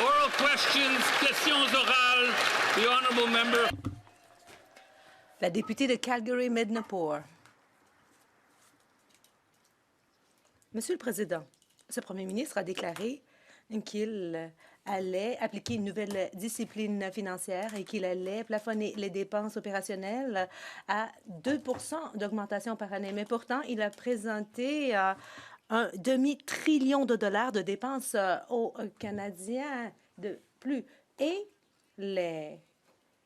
Oral questions, questions orales. The honourable member. La députée de Calgary-Midnapore. Monsieur le Président, ce premier ministre a déclaré qu'il allait appliquer une nouvelle discipline financière et qu'il allait plafonner les dépenses opérationnelles à 2 d'augmentation par année. Mais pourtant, il a présenté un demi-trillion de dollars de dépenses aux Canadiens de plus. Et les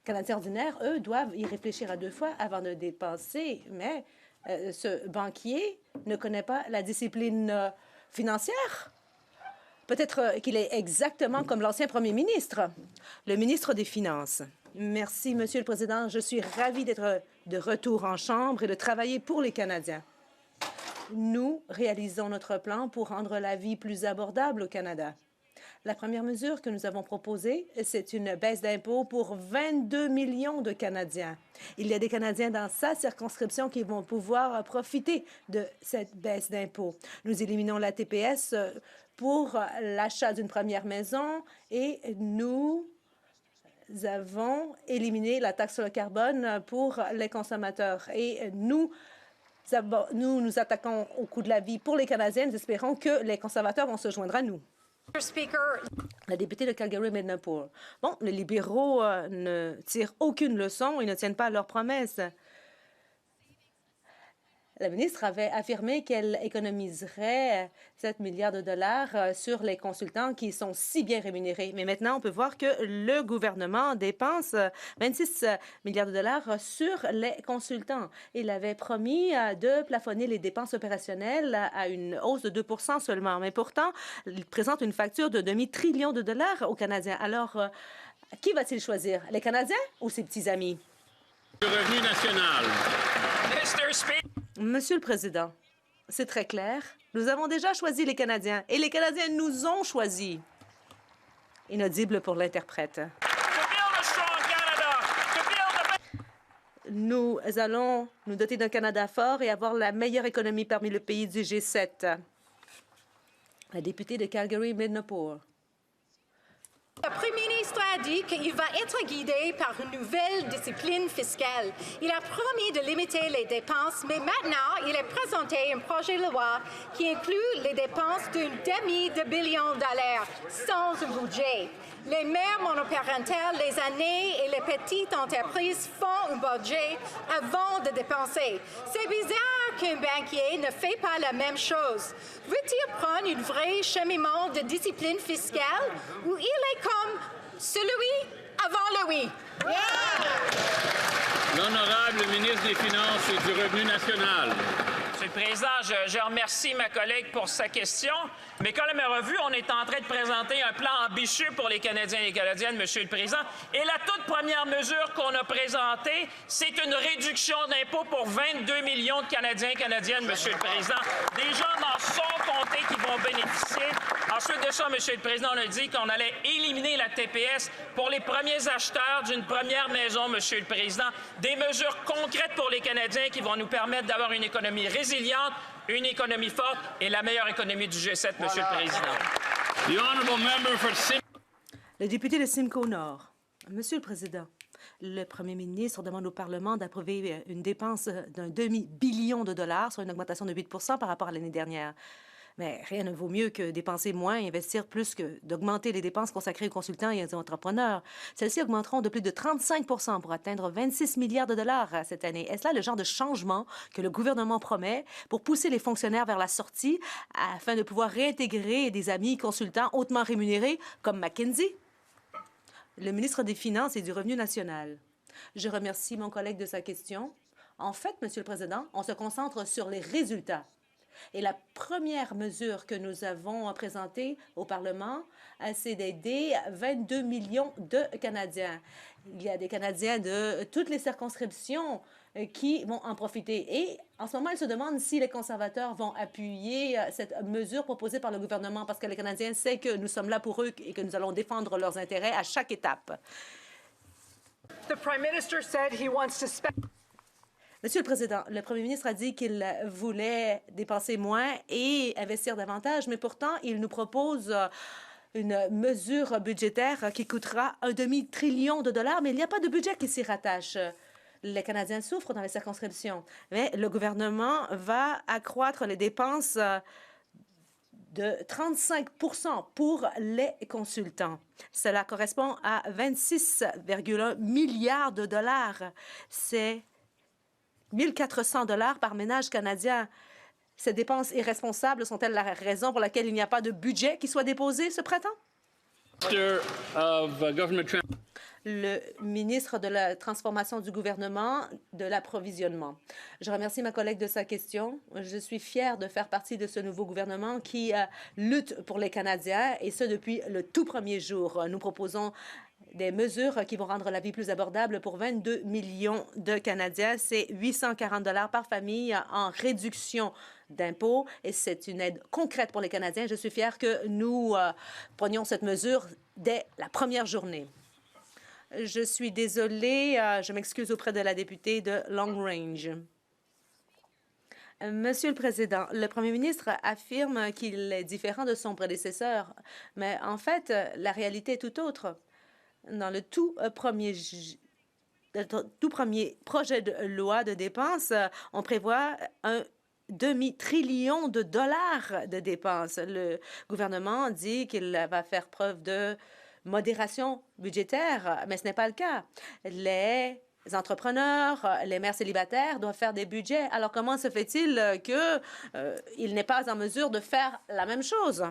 Canadiens ordinaires, eux, doivent y réfléchir à 2 fois avant de dépenser. Mais ce banquier ne connaît pas la discipline financière. Peut-être qu'il est exactement comme l'ancien premier ministre, le ministre des Finances. Merci, Monsieur le Président. Je suis ravie d'être de retour en Chambre et de travailler pour les Canadiens. Nous réalisons notre plan pour rendre la vie plus abordable au Canada. La première mesure que nous avons proposée, c'est une baisse d'impôts pour 22 millions de Canadiens. Il y a des Canadiens dans sa circonscription qui vont pouvoir profiter de cette baisse d'impôts. Nous éliminons la TPS pour l'achat d'une première maison et nous avons éliminé la taxe sur le carbone pour les consommateurs. Et nous nous attaquons au coût de la vie pour les Canadiens. Nous espérons que les conservateurs vont se joindre à nous. La députée de Calgary-Midnapore. Bon, les libéraux ne tirent aucune leçon et ne tiennent pas à leurs promesses. La ministre avait affirmé qu'elle économiserait 7 milliards de dollars sur les consultants qui sont si bien rémunérés. Mais maintenant, on peut voir que le gouvernement dépense 26 milliards de dollars sur les consultants. Il avait promis de plafonner les dépenses opérationnelles à une hausse de 2 seulement. Mais pourtant, il présente une facture de demi-trillion de dollars aux Canadiens. Alors, qui va-t-il choisir? Les Canadiens ou ses petits amis? Le revenu national. Monsieur le Président, c'est très clair. Nous avons déjà choisi les Canadiens et les Canadiens nous ont choisis. Inaudible pour l'interprète. Nous allons nous doter d'un Canada fort et avoir la meilleure économie parmi les pays du G7. La députée de Calgary-Midnapore. Le Premier ministre a dit qu'il va être guidé par une nouvelle discipline fiscale. Il a promis de limiter les dépenses, mais maintenant, il a présenté un projet de loi qui inclut les dépenses d'un demi-billion de dollars sans un budget. Les mères monoparentales, les aînés et les petites entreprises font un budget avant de dépenser. C'est bizarre qu'un banquier ne fait pas la même chose. Veut-il prendre un vrai cheminement de discipline fiscale ou il est comme celui avant le oui? L'honorable ministre des Finances et du Revenu national. Monsieur le Président, je remercie ma collègue pour sa question. Mais comme elle m'a revu, on est en train de présenter un plan ambitieux pour les Canadiens et les Canadiennes, Monsieur le Président. Et la toute première mesure qu'on a présentée, c'est une réduction d'impôts pour 22 millions de Canadiens et Canadiennes, Monsieur le Président. Des gens dans son comté qui vont bénéficier. Ensuite de ça, Monsieur le Président, on a dit qu'on allait éliminer la TPS pour les premiers acheteurs d'une première maison, Monsieur le Président. Des mesures concrètes pour les Canadiens qui vont nous permettre d'avoir une économie résiliente, une économie forte et la meilleure économie du G7, Monsieur le Président. The honourable member for Le député de Simcoe Nord. Monsieur le Président, le premier ministre demande au Parlement d'approuver une dépense d'un demi-billion de dollars, soit une augmentation de 8 par rapport à l'année dernière. Mais rien ne vaut mieux que dépenser moins et investir plus que d'augmenter les dépenses consacrées aux consultants et aux entrepreneurs. Celles-ci augmenteront de plus de 35 pour atteindre 26 milliards de dollars cette année. Est-ce là le genre de changement que le gouvernement promet pour pousser les fonctionnaires vers la sortie afin de pouvoir réintégrer des amis consultants hautement rémunérés comme McKinsey? Le ministre des Finances et du Revenu national. Je remercie mon collègue de sa question. En fait, Monsieur le Président, on se concentre sur les résultats. Et la première mesure que nous avons présentée au Parlement, c'est d'aider 22 millions de Canadiens. Il y a des Canadiens de toutes les circonscriptions qui vont en profiter. Et en ce moment, ils se demandent si les conservateurs vont appuyer cette mesure proposée par le gouvernement parce que les Canadiens savent que nous sommes là pour eux et que nous allons défendre leurs intérêts à chaque étape. The Prime Minister said he wants to spend. Monsieur le Président, le premier ministre a dit qu'il voulait dépenser moins et investir davantage, mais pourtant, il nous propose une mesure budgétaire qui coûtera un demi-trillion de dollars, mais il n'y a pas de budget qui s'y rattache. Les Canadiens souffrent dans les circonscriptions, mais le gouvernement va accroître les dépenses de 35 pour les consultants. Cela correspond à 26,1 milliards de dollars. C'est 1 400 dollars par ménage canadien. Ces dépenses irresponsables sont-elles la raison pour laquelle il n'y a pas de budget qui soit déposé ce printemps? Le ministre de la Transformation du gouvernement, de l'approvisionnement. Je remercie ma collègue de sa question. Je suis fière de faire partie de ce nouveau gouvernement qui lutte pour les Canadiens, et ce depuis le tout premier jour. Nous proposons des mesures qui vont rendre la vie plus abordable pour 22 millions de Canadiens. C'est 840 dollars par famille en réduction d'impôts, et c'est une aide concrète pour les Canadiens. Je suis fière que nous prenions cette mesure dès la première journée. Je suis désolée, je m'excuse auprès de la députée de Long Range. Monsieur le Président, le Premier ministre affirme qu'il est différent de son prédécesseur, mais en fait, la réalité est tout autre. Dans le tout premier projet de loi de dépenses, on prévoit un demi-trillion de dollars de dépenses. Le gouvernement dit qu'il va faire preuve de modération budgétaire, mais ce n'est pas le cas. Les entrepreneurs, les mères célibataires doivent faire des budgets. Alors comment se fait-il qu'il n'est pas en mesure de faire la même chose?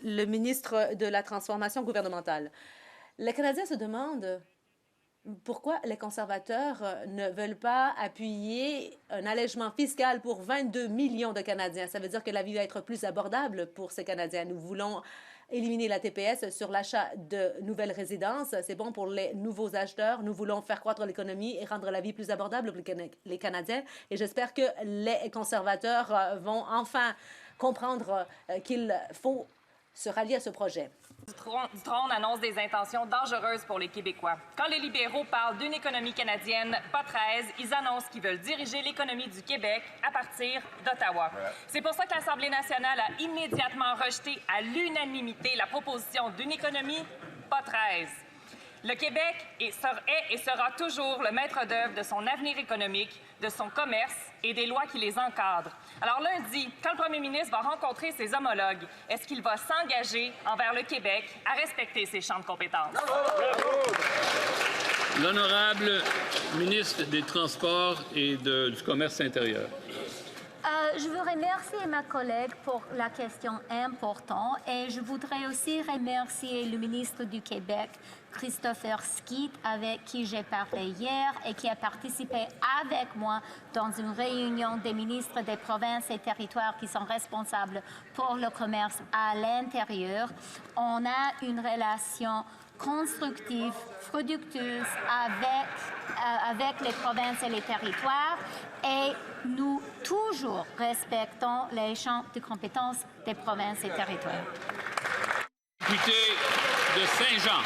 Le ministre de la Transformation gouvernementale. Les Canadiens se demandent pourquoi les conservateurs ne veulent pas appuyer un allègement fiscal pour 22 millions de Canadiens. Ça veut dire que la vie va être plus abordable pour ces Canadiens. Nous voulons éliminer la TPS sur l'achat de nouvelles résidences. C'est bon pour les nouveaux acheteurs. Nous voulons faire croître l'économie et rendre la vie plus abordable pour les Canadiens. Et j'espère que les conservateurs vont enfin comprendre qu'il faut se rallier à ce projet. Du trône annonce des intentions dangereuses pour les Québécois. Quand les libéraux parlent d'une économie canadienne, pas 13, ils annoncent qu'ils veulent diriger l'économie du Québec à partir d'Ottawa. C'est pour ça que l'Assemblée nationale a immédiatement rejeté à l'unanimité la proposition d'une économie pas 13. Le Québec est et sera toujours le maître d'œuvre de son avenir économique, de son commerce et des lois qui les encadrent. Alors lundi, quand le premier ministre va rencontrer ses homologues, est-ce qu'il va s'engager envers le Québec à respecter ses champs de compétences? L'honorable ministre des Transports et du Commerce intérieur. Je veux remercier ma collègue pour la question importante et je voudrais aussi remercier le ministre du Québec, Christopher Skeete, avec qui j'ai parlé hier et qui a participé avec moi dans une réunion des ministres des provinces et territoires qui sont responsables pour le commerce à l'intérieur. On a une relation constructive, productive avec les provinces et les territoires et nous toujours respectons les champs de compétences des provinces et territoires. Député de Saint-Jean.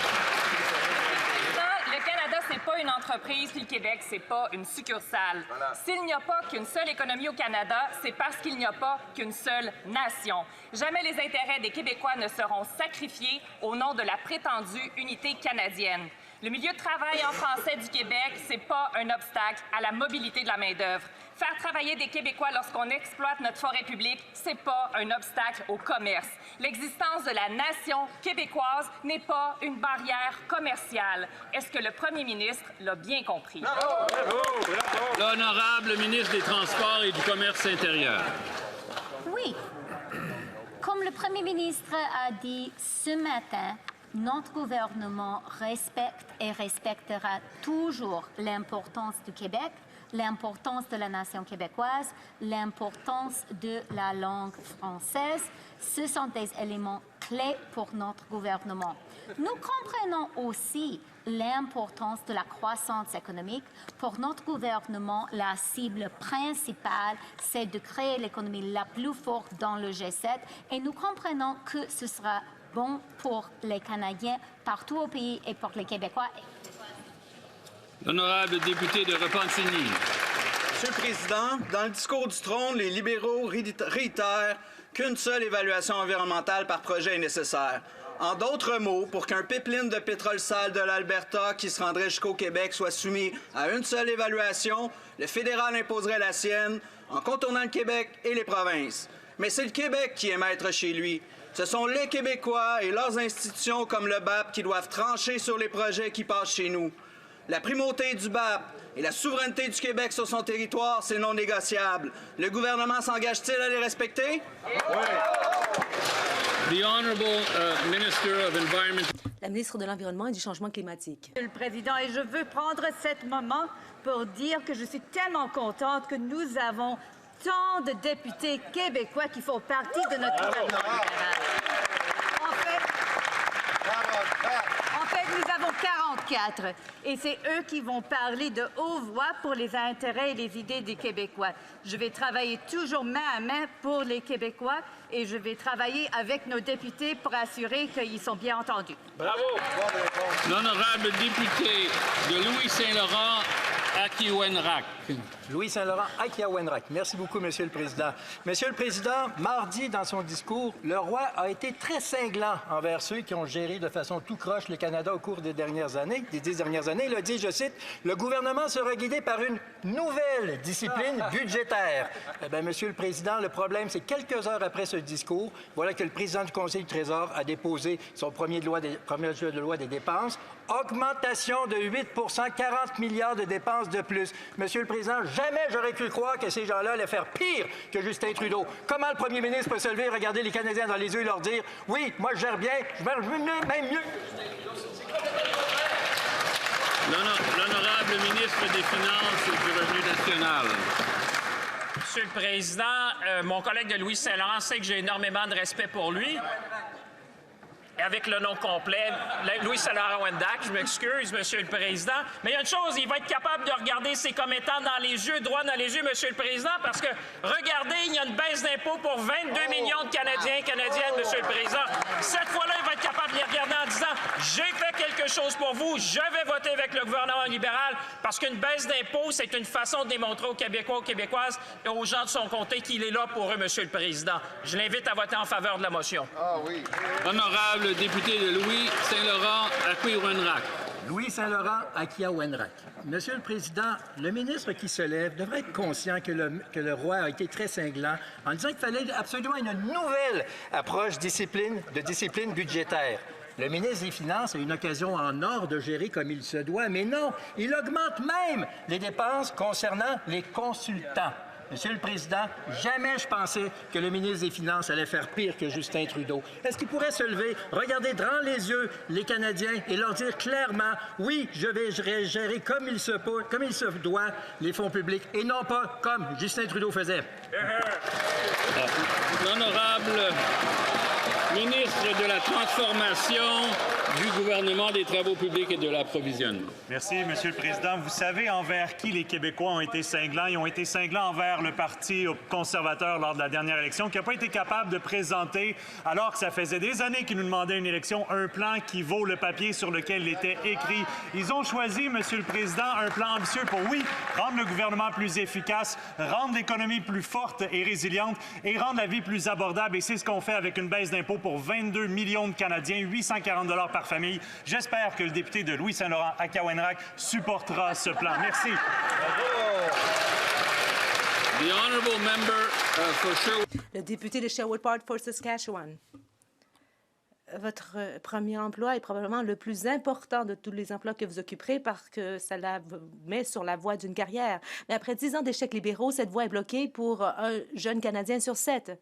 Le Canada, c'est pas une entreprise, puis le Québec, c'est pas une succursale. S'il n'y a pas qu'une seule économie au Canada, c'est parce qu'il n'y a pas qu'une seule nation. Jamais les intérêts des Québécois ne seront sacrifiés au nom de la prétendue unité canadienne. Le milieu de travail en français du Québec, c'est pas un obstacle à la mobilité de la main-d'œuvre. Faire travailler des Québécois lorsqu'on exploite notre forêt publique, c'est pas un obstacle au commerce. L'existence de la nation québécoise n'est pas une barrière commerciale. Est-ce que le premier ministre l'a bien compris? Bravo, bravo. L'honorable ministre des Transports et du Commerce intérieur. Oui. Comme le premier ministre a dit ce matin, notre gouvernement respecte et respectera toujours l'importance du Québec, l'importance de la nation québécoise, l'importance de la langue française. Ce sont des éléments clés pour notre gouvernement. Nous comprenons aussi l'importance de la croissance économique. Pour notre gouvernement, la cible principale, c'est de créer l'économie la plus forte dans le G7 et nous comprenons que ce sera bon pour les Canadiens partout au pays et pour les Québécois. L'honorable député de Repentigny. Monsieur le Président, dans le discours du trône, les libéraux réitèrent qu'une seule évaluation environnementale par projet est nécessaire. En d'autres mots, pour qu'un pipeline de pétrole sale de l'Alberta qui se rendrait jusqu'au Québec soit soumis à une seule évaluation, le fédéral imposerait la sienne en contournant le Québec et les provinces. Mais c'est le Québec qui est maître chez lui. Ce sont les Québécois et leurs institutions comme le BAP qui doivent trancher sur les projets qui passent chez nous. La primauté du BAP et la souveraineté du Québec sur son territoire, c'est non négociable. Le gouvernement s'engage-t-il à les respecter? Oui. The Honourable Minister of Environment. La ministre de l'Environnement et du Changement climatique. Monsieur le Président, et je veux prendre ce moment pour dire que je suis tellement contente que nous avons tant de députés québécois qui font partie de notre gouvernement libéral. En fait, nous avons 44 et c'est eux qui vont parler de haute voix pour les intérêts et les idées des Québécois. Je vais travailler toujours main à main pour les Québécois et je vais travailler avec nos députés pour assurer qu'ils sont bien entendus. Bravo! L'honorable député de Louis-Saint-Laurent, Aki-Wenrac. Louis-Saint-Laurent, Aki-Wenrac. Merci beaucoup, Monsieur le Président. Monsieur le Président, mardi, dans son discours, le roi a été très cinglant envers ceux qui ont géré de façon tout croche le Canada au cours des 10 dernières années. Il a dit, je cite, « Le gouvernement sera guidé par une nouvelle discipline budgétaire. » Eh bien, Monsieur le Président, le problème, c'est quelques heures après ce discours, voilà que le président du Conseil du Trésor a déposé son premier projet de loi des dépenses. Augmentation de 8 40 milliards de dépenses de plus. Monsieur le Président, jamais j'aurais pu croire que ces gens-là allaient faire pire que Justin Trudeau. Comment le premier ministre peut se lever, regarder les Canadiens dans les yeux et leur dire « Oui, moi je gère bien, je gère mieux, même mieux. » L'honorable ministre des Finances et du Revenu national. Monsieur le Président, mon collègue de Louis-Saint-Laurent sait que j'ai énormément de respect pour lui. Avec le nom complet, Louis-Saint-Laurent Wendac, je m'excuse, Monsieur le Président. Mais il y a une chose, il va être capable de regarder ses commettants dans les yeux, droit dans les yeux, Monsieur le Président, parce que, regardez, il y a une baisse d'impôts pour 22 millions de Canadiens et Canadiennes, Monsieur le Président. Cette fois-là, il va être capable de les regarder en disant « J'ai fait quelque chose pour vous, je vais voter avec le gouvernement libéral, parce qu'une baisse d'impôts, c'est une façon de démontrer aux Québécois, aux Québécoises et aux gens de son comté qu'il est là pour eux, Monsieur le Président. Je l'invite à voter en faveur de la motion. Ah oui. Honorable député de Louis-Saint-Laurent, Aki-Wenrac. Louis-Saint-Laurent, Aki-Wenrac. Monsieur le Président, le ministre qui se lève devrait être conscient que le roi a été très cinglant en disant qu'il fallait absolument une nouvelle approche de discipline budgétaire. Le ministre des Finances a une occasion en or de gérer comme il se doit, mais non, il augmente même les dépenses concernant les consultants. Monsieur le Président, jamais je pensais que le ministre des Finances allait faire pire que Justin Trudeau. Est-ce qu'il pourrait se lever, regarder dans les yeux les Canadiens et leur dire clairement « Oui, je vais gérer comme il se doit les fonds publics et non pas comme Justin Trudeau faisait. » L'honorable ministre de la Transformation, du gouvernement des Travaux publics et de l'approvisionnement. Merci, Monsieur le Président. Vous savez envers qui les Québécois ont été cinglants? Ils ont été cinglants envers le Parti conservateur lors de la dernière élection, qui n'a pas été capable de présenter, alors que ça faisait des années qu'ils nous demandaient une élection, un plan qui vaut le papier sur lequel il était écrit. Ils ont choisi, Monsieur le Président, un plan ambitieux pour, oui, rendre le gouvernement plus efficace, rendre l'économie plus forte et résiliente et rendre la vie plus abordable. Et c'est ce qu'on fait avec une baisse d'impôts pour 22 millions de Canadiens, 840 $ par famille. J'espère que le député de Louis-Saint-Laurent, Aki-Wenrac, supportera ce plan. Merci. The honourable member for Sherwood. Le député de Sherwood Park for Saskatchewan. Votre premier emploi est probablement le plus important de tous les emplois que vous occuperez parce que ça la met sur la voie d'une carrière. Mais après 10 ans d'échecs libéraux, cette voie est bloquée pour un jeune Canadien sur 7.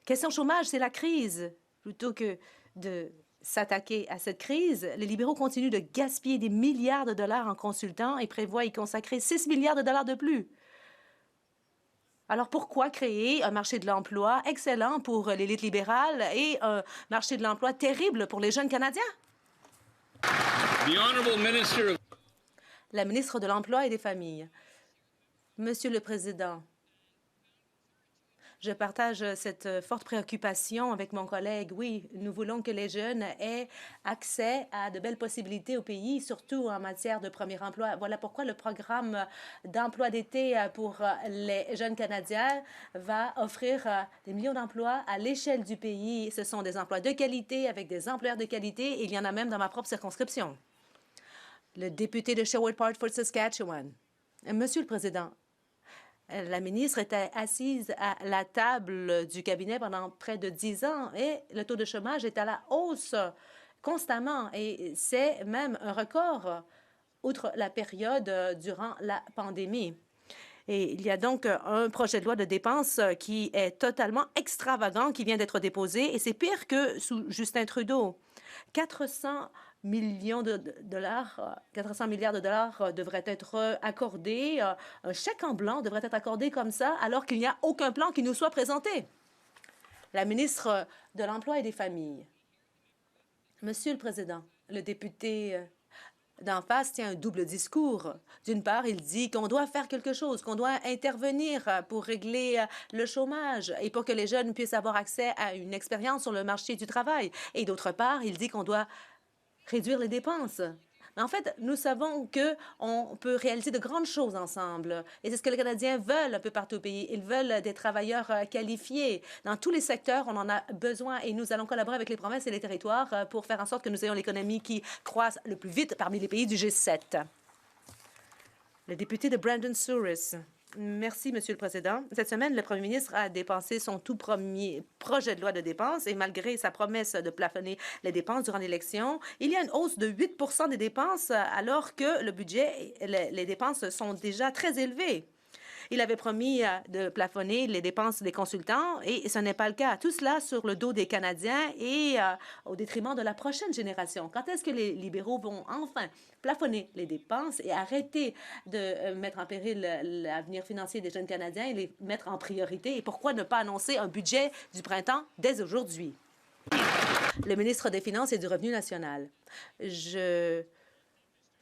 Question chômage, c'est la crise. Plutôt que de s'attaquer à cette crise, les libéraux continuent de gaspiller des milliards de dollars en consultants et prévoient y consacrer 6 milliards de dollars de plus. Alors pourquoi créer un marché de l'emploi excellent pour l'élite libérale et un marché de l'emploi terrible pour les jeunes Canadiens? The honourable minister of... La ministre de l'Emploi et des Familles. Monsieur le Président, Je partage cette forte préoccupation avec mon collègue. Oui, nous voulons que les jeunes aient accès à de belles possibilités au pays, surtout en matière de premier emploi. Voilà pourquoi le programme d'emploi d'été pour les jeunes Canadiens va offrir des millions d'emplois à l'échelle du pays. Ce sont des emplois de qualité avec des employeurs de qualité et il y en a même dans ma propre circonscription. Le député de Sherwood-Parkford, Saskatchewan. Monsieur le Président, la ministre était assise à la table du cabinet pendant près de 10 ans et le taux de chômage est à la hausse constamment et c'est même un record outre la période durant la pandémie. Et il y a donc un projet de loi de dépenses qui est totalement extravagant qui vient d'être déposé et c'est pire que sous Justin Trudeau. 400 milliards de dollars devraient être accordés. Un chèque en blanc devrait être accordé comme ça, alors qu'il n'y a aucun plan qui nous soit présenté. La ministre de l'Emploi et des Familles. Monsieur le Président, le député d'en face tient un double discours. D'une part, il dit qu'on doit faire quelque chose, qu'on doit intervenir pour régler le chômage et pour que les jeunes puissent avoir accès à une expérience sur le marché du travail. Et d'autre part, il dit qu'on doit réduire les dépenses. Mais en fait, nous savons qu'on peut réaliser de grandes choses ensemble. Et c'est ce que les Canadiens veulent un peu partout au pays. Ils veulent des travailleurs qualifiés. Dans tous les secteurs, on en a besoin et nous allons collaborer avec les provinces et les territoires pour faire en sorte que nous ayons l'économie qui croisse le plus vite parmi les pays du G7. Le député de Brandon-Souris. Merci, Monsieur le Président. Cette semaine, le premier ministre a dépensé son tout premier projet de loi de dépenses et malgré sa promesse de plafonner les dépenses durant l'élection, il y a une hausse de 8 % des dépenses alors que le budget, les dépenses sont déjà très élevées. Il avait promis de plafonner les dépenses des consultants et ce n'est pas le cas. Tout cela sur le dos des Canadiens et au détriment de la prochaine génération. Quand est-ce que les libéraux vont enfin plafonner les dépenses et arrêter de mettre en péril l'avenir financier des jeunes Canadiens et les mettre en priorité? Et pourquoi ne pas annoncer un budget du printemps dès aujourd'hui? Le ministre des Finances et du Revenu national. Je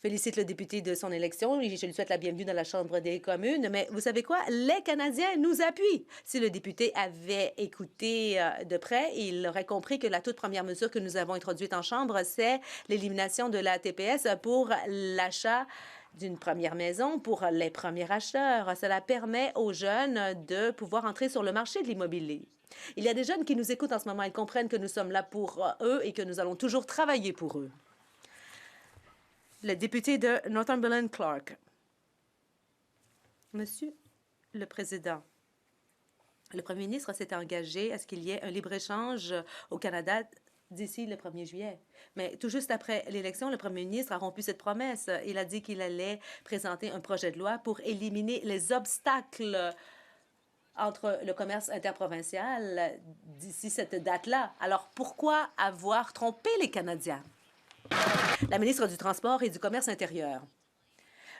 félicite le député de son élection et je lui souhaite la bienvenue dans la Chambre des communes. Mais vous savez quoi? Les Canadiens nous appuient. Si le député avait écouté de près, il aurait compris que la toute première mesure que nous avons introduite en Chambre, c'est l'élimination de la TPS pour l'achat d'une première maison pour les premiers acheteurs. Cela permet aux jeunes de pouvoir entrer sur le marché de l'immobilier. Il y a des jeunes qui nous écoutent en ce moment. Ils comprennent que nous sommes là pour eux et que nous allons toujours travailler pour eux. Le député de Northumberland Clark. Monsieur le Président, le Premier ministre s'est engagé à ce qu'il y ait un libre-échange au Canada d'ici le 1er juillet. Mais tout juste après l'élection, le Premier ministre a rompu cette promesse. Il a dit qu'il allait présenter un projet de loi pour éliminer les obstacles entre le commerce interprovincial d'ici cette date-là. Alors pourquoi avoir trompé les Canadiens? La ministre du Transport et du Commerce intérieur.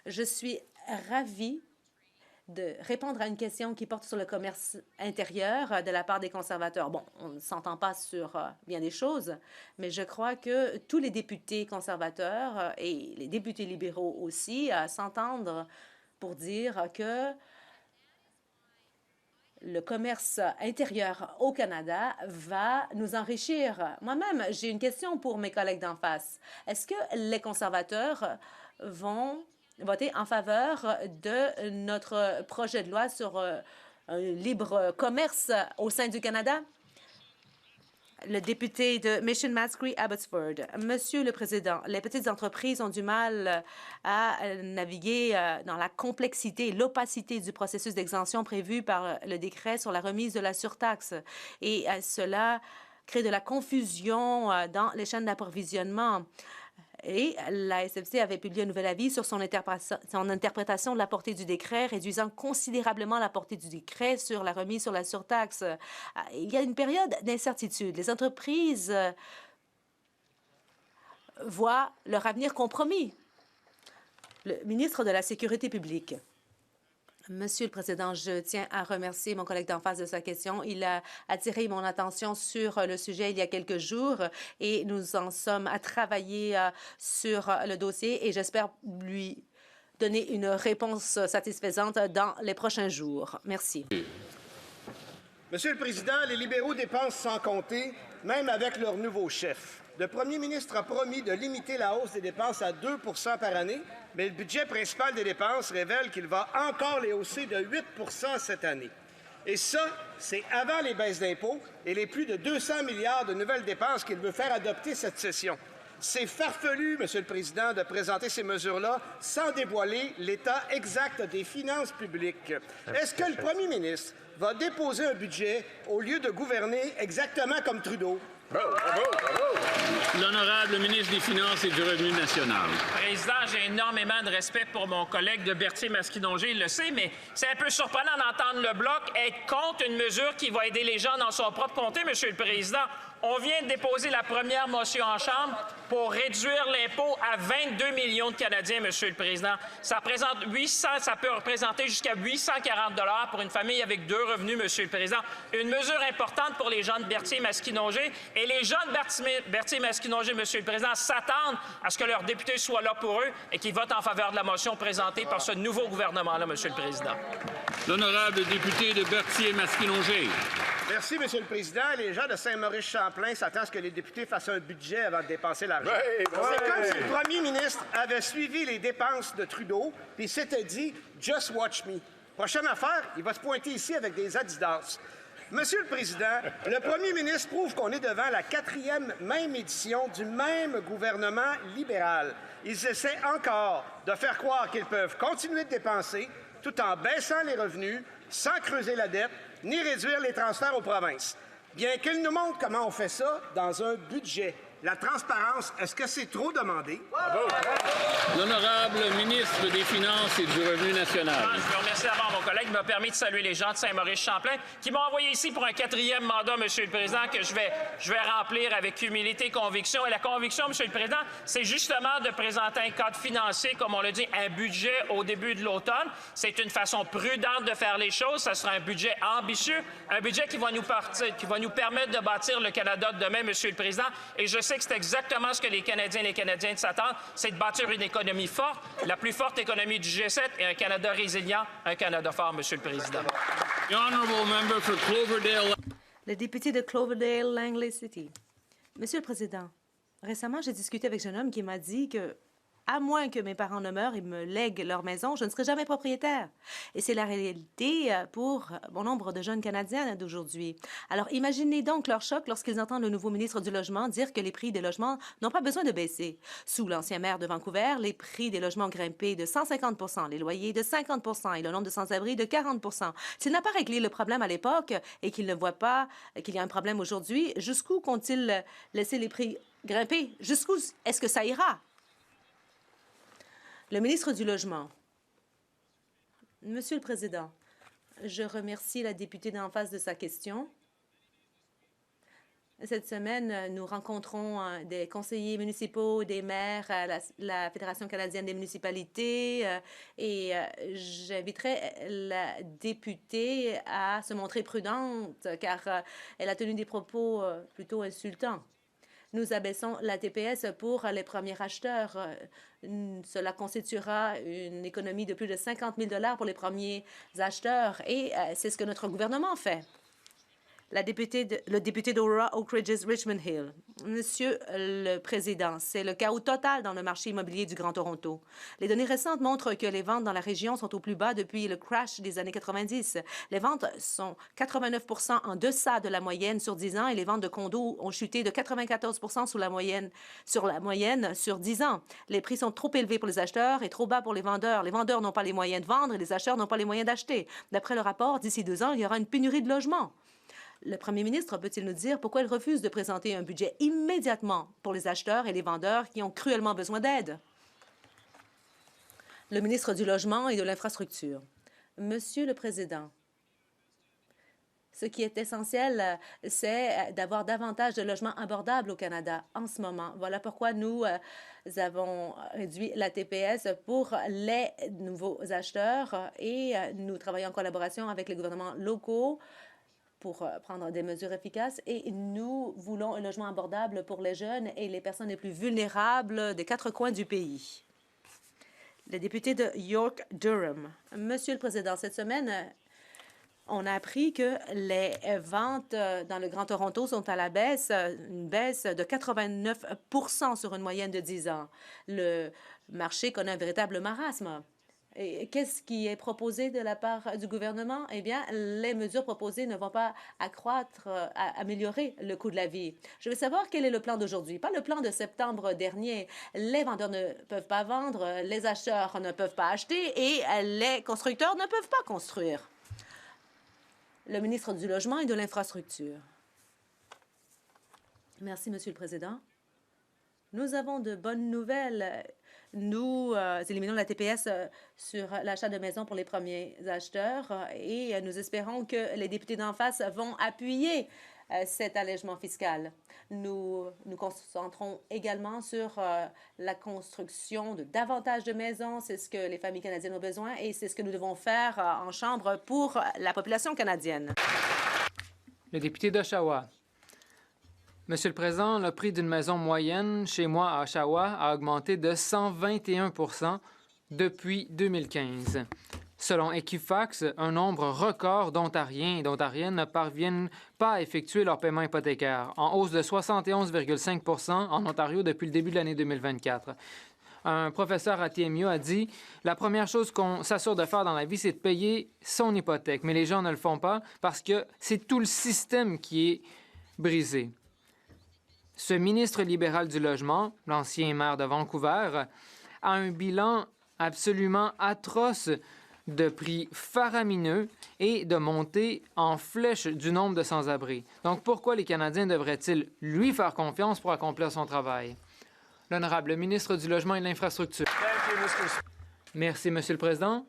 Je suis ravie de répondre à une question qui porte sur le commerce intérieur de la part des conservateurs. Bon, on ne s'entend pas sur bien des choses, mais je crois que tous les députés conservateurs et les députés libéraux aussi s'entendent pour dire que le commerce intérieur au Canada va nous enrichir. Moi-même, j'ai une question pour mes collègues d'en face. Est-ce que les conservateurs vont voter en faveur de notre projet de loi sur un libre commerce au sein du Canada? Le député de Mission Matsqui, Abbotsford. Monsieur le Président, les petites entreprises ont du mal à naviguer dans la complexité et l'opacité du processus d'exemption prévu par le décret sur la remise de la surtaxe. Et cela crée de la confusion dans les chaînes d'approvisionnement. Et la SFC avait publié un nouvel avis sur son interprétation de la portée du décret, réduisant considérablement la portée du décret sur la remise sur la surtaxe. Il y a une période d'incertitude. Les entreprises voient leur avenir compromis. Le ministre de la Sécurité publique. Monsieur le Président, je tiens à remercier mon collègue d'en face de sa question. Il a attiré mon attention sur le sujet il y a quelques jours et nous en sommes à travailler sur le dossier et j'espère lui donner une réponse satisfaisante dans les prochains jours. Merci. Monsieur le Président, les libéraux dépensent sans compter, même avec leur nouveau chef. Le premier ministre a promis de limiter la hausse des dépenses à 2 par année, mais le budget principal des dépenses révèle qu'il va encore les hausser de 8 cette année. Et ça, c'est avant les baisses d'impôts et les plus de 200 milliards de nouvelles dépenses qu'il veut faire adopter cette session. C'est farfelu, Monsieur le Président, de présenter ces mesures-là sans dévoiler l'état exact des finances publiques. Est-ce que le premier ministre va déposer un budget au lieu de gouverner exactement comme Trudeau? Bravo, bravo, bravo. L'honorable ministre des Finances et du Revenu national. Président, j'ai énormément de respect pour mon collègue de Berthier-Masquinongé, il le sait, mais c'est un peu surprenant d'entendre le Bloc être contre une mesure qui va aider les gens dans son propre comté, Monsieur le Président. On vient de déposer la première motion en Chambre pour réduire l'impôt à 22 millions de Canadiens, Monsieur le Président. Ça peut représenter jusqu'à 840 $ pour une famille avec 2 revenus, Monsieur le Président. Une mesure importante pour les gens de Berthier-Masquinongé. Et les gens de Berthier-Masquinongé, Monsieur le Président, s'attendent à ce que leurs députés soient là pour eux et qu'ils votent en faveur de la motion présentée par ce nouveau gouvernement-là, Monsieur le Président. L'honorable député de Berthier-Masquinongé. Merci, Monsieur le Président. Les gens de Saint-Maurice-Champlain s'attendent à ce que les députés fassent un budget avant de dépenser l'argent. C'est comme si le premier ministre avait suivi les dépenses de Trudeau puis s'était dit « Just watch me ». Prochaine affaire, il va se pointer ici avec des Adidas. Monsieur le Président, le premier ministre prouve qu'on est devant la 4e même édition du même gouvernement libéral. Ils essaient encore de faire croire qu'ils peuvent continuer de dépenser tout en baissant les revenus, sans creuser la dette, ni réduire les transferts aux provinces. Bien qu'ils nous montrent comment on fait ça dans un budget. La transparence, est-ce que c'est trop demandé? L'honorable ministre des Finances et du Revenu national. Je veux remercier d'abord mon collègue qui m'a permis de saluer les gens de Saint-Maurice-Champlain qui m'ont envoyé ici pour un 4e mandat, Monsieur le Président, que je vais remplir avec humilité et conviction. Et la conviction, Monsieur le Président, c'est justement de présenter un cadre financier, comme on l'a dit, un budget au début de l'automne. C'est une façon prudente de faire les choses. Ça sera un budget ambitieux, un budget qui va nous permettre de bâtir le Canada de demain, Monsieur le Président. Et je sais que c'est exactement ce que les Canadiens et les Canadiennes s'attendent, c'est de bâtir une économie forte, la plus forte économie du G7 et un Canada résilient, un Canada fort, Monsieur le Président. Le député de Cloverdale, Langley City. Monsieur le Président, récemment, j'ai discuté avec un jeune homme qui m'a dit que, à moins que mes parents ne meurent et me lèguent leur maison, je ne serai jamais propriétaire. Et c'est la réalité pour bon nombre de jeunes Canadiens d'aujourd'hui. Alors, imaginez donc leur choc lorsqu'ils entendent le nouveau ministre du Logement dire que les prix des logements n'ont pas besoin de baisser. Sous l'ancien maire de Vancouver, les prix des logements ont grimpé de 150 % les loyers de 50 % et le nombre de sans-abri de 40 %. S'il n'a pas réglé le problème à l'époque et qu'il ne voit pas qu'il y a un problème aujourd'hui, jusqu'où compte-t-il laisser les prix grimper? Jusqu'où est-ce que ça ira? Le ministre du Logement. Monsieur le Président, je remercie la députée d'en face de sa question. Cette semaine, nous rencontrons des conseillers municipaux, des maires à la Fédération canadienne des municipalités et j'inviterai la députée à se montrer prudente car elle a tenu des propos plutôt insultants. Nous abaissons la TPS pour les premiers acheteurs. Cela constituera une économie de plus de 50 000 $ pour les premiers acheteurs et c'est ce que notre gouvernement fait. Le député d'Aurora, Oak Ridges, Richmond Hill. Monsieur le Président, c'est le chaos total dans le marché immobilier du Grand Toronto. Les données récentes montrent que les ventes dans la région sont au plus bas depuis le crash des années 90. Les ventes sont 89 % en deçà de la moyenne sur 10 ans et les ventes de condos ont chuté de 94 % sur la moyenne sur 10 ans. Les prix sont trop élevés pour les acheteurs et trop bas pour les vendeurs. Les vendeurs n'ont pas les moyens de vendre et les acheteurs n'ont pas les moyens d'acheter. D'après le rapport, d'ici 2 ans, il y aura une pénurie de logements. Le premier ministre peut-il nous dire pourquoi il refuse de présenter un budget immédiatement pour les acheteurs et les vendeurs qui ont cruellement besoin d'aide? Le ministre du Logement et de l'Infrastructure. Monsieur le Président, ce qui est essentiel, c'est d'avoir davantage de logements abordables au Canada en ce moment. Voilà pourquoi nous avons réduit la TPS pour les nouveaux acheteurs et nous travaillons en collaboration avec les gouvernements locaux pour prendre des mesures efficaces et nous voulons un logement abordable pour les jeunes et les personnes les plus vulnérables des 4 coins du pays. Le député de York-Durham. Monsieur le Président, cette semaine, On a appris que les ventes dans le Grand Toronto sont à la baisse, une baisse de 89 sur une moyenne de 10 ans. Le marché connaît un véritable marasme. Et qu'est-ce qui est proposé de la part du gouvernement? Eh bien, les mesures proposées ne vont pas améliorer le coût de la vie. Je veux savoir quel est le plan d'aujourd'hui, pas le plan de septembre dernier. Les vendeurs ne peuvent pas vendre, les acheteurs ne peuvent pas acheter et les constructeurs ne peuvent pas construire. Le ministre du Logement et de l'Infrastructure. Merci, Monsieur le Président. Nous avons de bonnes nouvelles. Nous éliminons la TPS sur l'achat de maisons pour les premiers acheteurs et nous espérons que les députés d'en face vont appuyer cet allègement fiscal. Nous nous concentrons également sur la construction de davantage de maisons. C'est ce que les familles canadiennes ont besoin et c'est ce que nous devons faire en Chambre pour la population canadienne. Le député d'Oshawa. Monsieur le Président, le prix d'une maison moyenne chez moi à Oshawa a augmenté de 121 depuis 2015. Selon Equifax, un nombre record d'Ontariens et d'Ontariennes ne parviennent pas à effectuer leur paiement hypothécaire, en hausse de 71,5 en Ontario depuis le début de l'année 2024. Un professeur à TMU a dit « La première chose qu'on s'assure de faire dans la vie, c'est de payer son hypothèque. Mais les gens ne le font pas parce que c'est tout le système qui est brisé. » Ce ministre libéral du Logement, l'ancien maire de Vancouver, a un bilan absolument atroce de prix faramineux et de montée en flèche du nombre de sans-abri. Donc, pourquoi les Canadiens devraient-ils lui faire confiance pour accomplir son travail? L'honorable ministre du Logement et de l'Infrastructure. Merci, Monsieur le Président.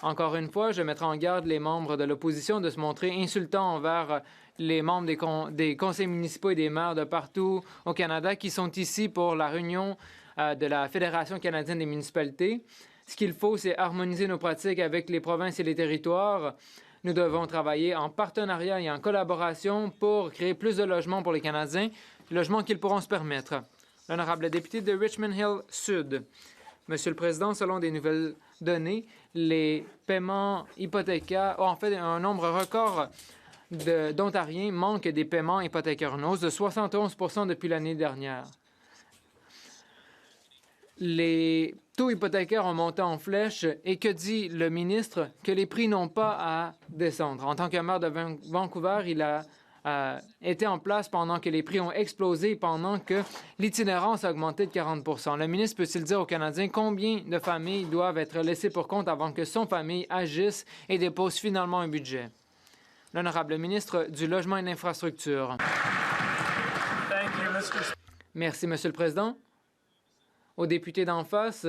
Encore une fois, je mettrai en garde les membres de l'opposition de se montrer insultants envers les membres des conseils municipaux et des maires de partout au Canada qui sont ici pour la réunion de la Fédération canadienne des municipalités. Ce qu'il faut, c'est harmoniser nos pratiques avec les provinces et les territoires. Nous devons travailler en partenariat et en collaboration pour créer plus de logements pour les Canadiens, logements qu'ils pourront se permettre. L'honorable député de Richmond Hill Sud. Monsieur le Président, selon des nouvelles données, les paiements hypothécaires ont en fait un nombre record d'Ontariens manquent des paiements hypothécaires, une hausse de 71 depuis l'année dernière. Les taux hypothécaires ont monté en flèche et que dit le ministre? Que les prix n'ont pas à descendre. En tant que maire de Vancouver, il a été en place pendant que les prix ont explosé, pendant que l'itinérance a augmenté de 40 Le ministre peut-il dire aux Canadiens combien de familles doivent être laissées pour compte avant que son famille agisse et dépose finalement un budget? L'honorable ministre du Logement et de l'Infrastructure. Merci, Monsieur le Président. Aux députés d'en face,